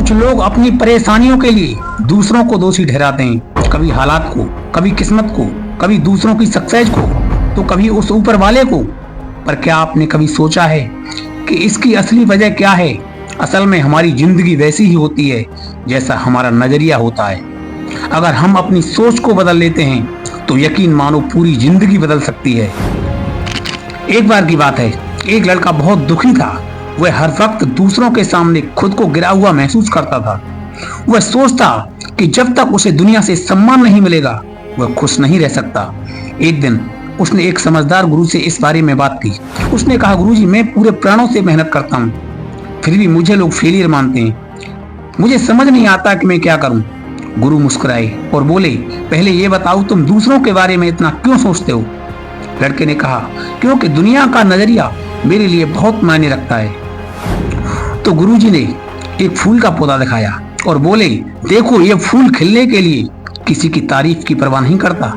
कुछ लोग अपनी परेशानियों के लिए दूसरों को दोषी ठहराते हैं, कभी हालात को, कभी किस्मत को, कभी दूसरों की सक्सेस को, तो कभी उस ऊपर वाले को। पर क्या आपने कभी सोचा है कि इसकी असली वजह क्या है? असल में हमारी जिंदगी वैसी ही होती है जैसा हमारा नजरिया होता है। अगर हम अपनी सोच को बदल लेते हैं तो यकीन मानो पूरी जिंदगी बदल सकती है। एक बार की बात है, एक लड़का बहुत दुखी था। वह हर वक्त दूसरों के सामने खुद को गिरा हुआ महसूस करता था। वह सोचता कि जब तक उसे दुनिया से सम्मान नहीं मिलेगा वह खुश नहीं रह सकता। एक दिन उसने एक समझदार गुरु से इस बारे में बात की। उसने कहा, गुरुजी, मैं पूरे प्राणों से मेहनत करता हूँ, फिर भी मुझे लोग फेलियर मानते हैं। मुझे समझ नहीं आता कि मैं क्या करूं। गुरु मुस्कुराए और बोले, पहले ये बताओ, तुम दूसरों के बारे में इतना क्यों सोचते हो? लड़के ने कहा, क्योंकि दुनिया का नजरिया मेरे लिए बहुत मायने रखता है। तो गुरुजी ने एक फूल का पौधा दिखाया और बोले, देखो, ये फूल खिलने के लिए किसी की तारीफ की परवाह नहीं करता।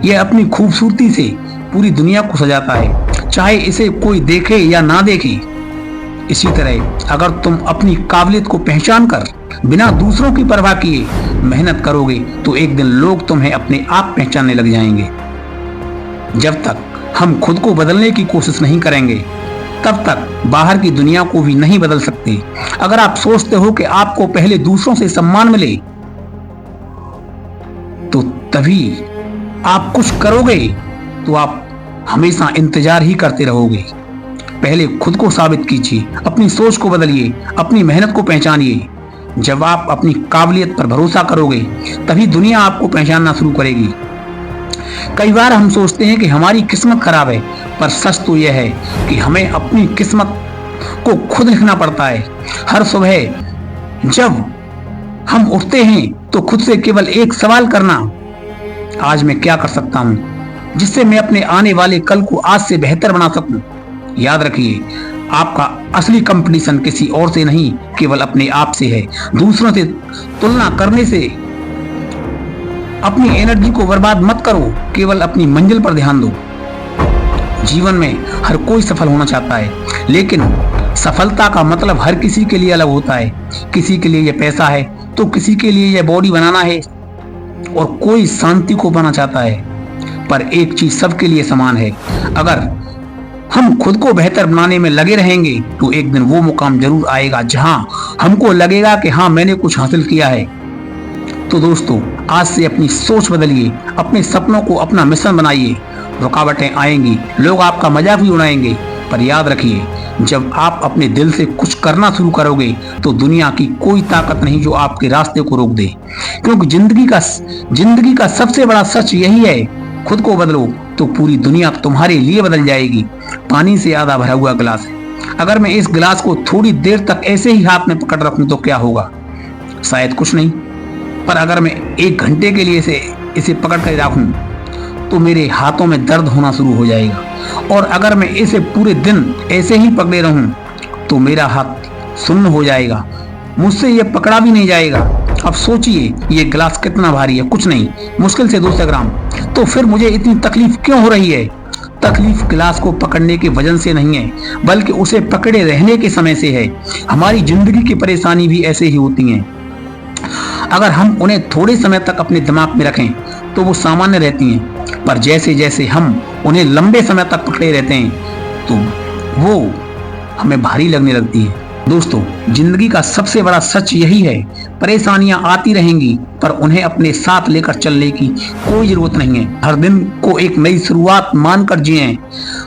यह अपनी खूबसूरती से पूरी दुनिया को सजाता है, चाहे इसे कोई देखे या ना देखे। इसी तरह अगर तुम अपनी काबिलियत को पहचान कर बिना दूसरों की परवाह किए मेहनत करोगे तो एक दिन लोग तुम्हें अपने आप पहचानने लग जाएंगे। जब तक हम खुद को बदलने की कोशिश नहीं करेंगे तब तक बाहर की दुनिया को भी नहीं बदल सकते। अगर आप सोचते हो कि आपको पहले दूसरों से सम्मान मिले तो तभी आप कुछ करोगे तो आप हमेशा इंतजार ही करते रहोगे। पहले खुद को साबित कीजिए, अपनी सोच को बदलिए, अपनी मेहनत को पहचानिए। जब आप अपनी काबिलियत पर भरोसा करोगे तभी दुनिया आपको पहचानना शुरू करेगी। कई बार हम सोचते हैं कि हमारी किस्मत खराब है, पर सच तो यह है कि हमें अपनी किस्मत को खुद लिखना पड़ता है। हर सुबह जब हम उठते हैं तो खुद से केवल एक सवाल करना, आज मैं क्या कर सकता हूं जिससे मैं अपने आने वाले कल को आज से बेहतर बना सकूं। याद रखिए, आपका असली कंपटीशन किसी और से नहीं, केवल अपने आप से है। दूसरों से तुलना करने से अपनी एनर्जी को बर्बाद मत करो, केवल अपनी मंजिल पर ध्यान दो। जीवन में हर कोई सफल होना चाहता है, लेकिन सफलता का मतलब हर किसी के लिए अलग होता है। किसी के लिए यह पैसा है तो किसी के लिए यह बॉडी बनाना है और कोई शांति को पाना चाहता है। पर एक चीज सबके लिए समान है, अगर हम खुद को बेहतर बनाने में लगे रहेंगे तो एक दिन वो मुकाम जरूर आएगा जहां हमको लगेगा कि हाँ, मैंने कुछ हासिल किया है। तो दोस्तों, आज से अपनी सोच बदलिए, अपने सपनों को अपना मिशन बनाइए। रुकावटें आएंगी, लोग आपका मजाक भी उड़ाएंगे, पर याद रखिए, जब आप अपने दिल से कुछ करना शुरू करोगे तो दुनिया की कोई ताकत नहीं जो आपके रास्ते को रोक दे। क्योंकि जिंदगी का सबसे बड़ा सच यही है, खुद को बदलो तो पूरी दुनिया तुम्हारे लिए बदल जाएगी। पानी से आधा भरा हुआ गिलास है, अगर मैं इस गिलास को थोड़ी देर तक ऐसे ही हाथ में पकड़ रखूं तो क्या होगा? शायद कुछ नहीं। पर अगर मैं 1 घंटे के लिए इसे पकड़ कर रखूं तो मेरे हाथों में दर्द होना शुरू हो जाएगा, और अगर मैं इसे पूरे दिन ऐसे ही पकड़े रहूं तो मेरा हाथ सुन्न हो जाएगा, मुझसे यह पकड़ा भी नहीं जाएगा। अब सोचिए, ये गिलास कितना भारी है? कुछ नहीं, मुश्किल से 200 ग्राम। तो फिर मुझे इतनी तकलीफ क्यों हो रही है? तकलीफ गिलास को पकड़ने के वजन से नहीं है, बल्कि उसे पकड़े रहने के समय से है। हमारी जिंदगी की परेशानी भी ऐसे ही होती हैं। अगर हम उन्हें थोड़े समय तक अपने दिमाग में रखें तो वो सामान्य रहती हैं, पर जैसे जैसे हम उन्हें लंबे समय तक पकड़े रहते हैं तो वो हमें भारी लगने लगती है। दोस्तों, जिंदगी का सबसे बड़ा सच यही है, परेशानियां आती रहेंगी पर उन्हें अपने साथ लेकर चलने की कोई जरूरत नहीं है। हर दिन को एक नई शुरुआत मानकर जिएं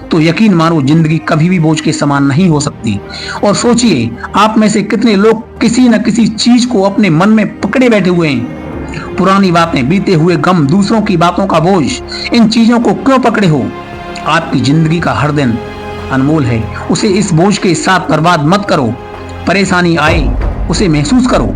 तो यकीन मानो जिंदगी कभी भी बोझ के समान नहीं हो सकती। और सोचिए, आप में से कितने लोग किसी न किसी चीज को अपने मन में पकड़े बैठे हुए हैं। पुरानी बातें, बीते हुए गम, दूसरों की बातों का बोझ, इन चीजों को क्यों पकड़े हो? आपकी जिंदगी का हर दिन अनमोल है, उसे इस बोझ के साथ बर्बाद मत करो। परेशानी आए उसे महसूस करो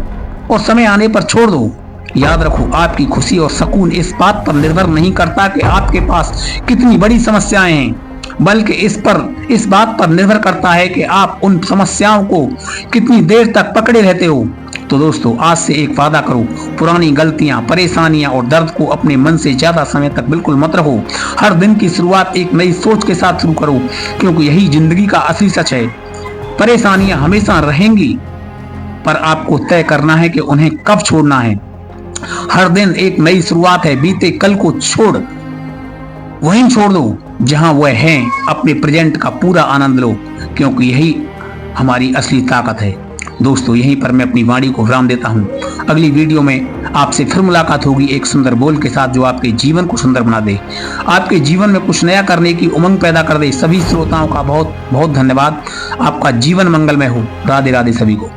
और समय आने पर छोड़ दो। याद रखो, आपकी खुशी और सुकून इस बात पर निर्भर नहीं करता कि आपके पास कितनी बड़ी समस्याएं हैं, बल्कि इस बात पर निर्भर करता है कि आप उन समस्याओं को कितनी देर तक पकड़े रहते हो। तो दोस्तों, आज से एक वादा करो, पुरानी गलतियां, परेशानियां और दर्द को अपने मन से ज्यादा समय तक बिल्कुल मत रखो। हर दिन की शुरुआत एक नई सोच के साथ शुरू करो, क्योंकि यही जिंदगी का असली सच है। परेशानियां हमेशा रहेंगी, पर आपको तय करना है कि उन्हें कब छोड़ना है। हर दिन एक नई शुरुआत है। बीते कल को छोड़ वहीं छोड़ दो जहां वह है। अपने प्रेजेंट का पूरा आनंद लो, क्योंकि यही हमारी असली ताकत है। दोस्तों, यहीं पर मैं अपनी वाणी को विराम देता हूं। अगली वीडियो में आपसे फिर मुलाकात होगी एक सुंदर बोल के साथ, जो आपके जीवन को सुंदर बना दे, आपके जीवन में कुछ नया करने की उमंग पैदा कर दे। सभी श्रोताओं का बहुत बहुत धन्यवाद। आपका जीवन मंगलमय हो। राधे राधे सभी को।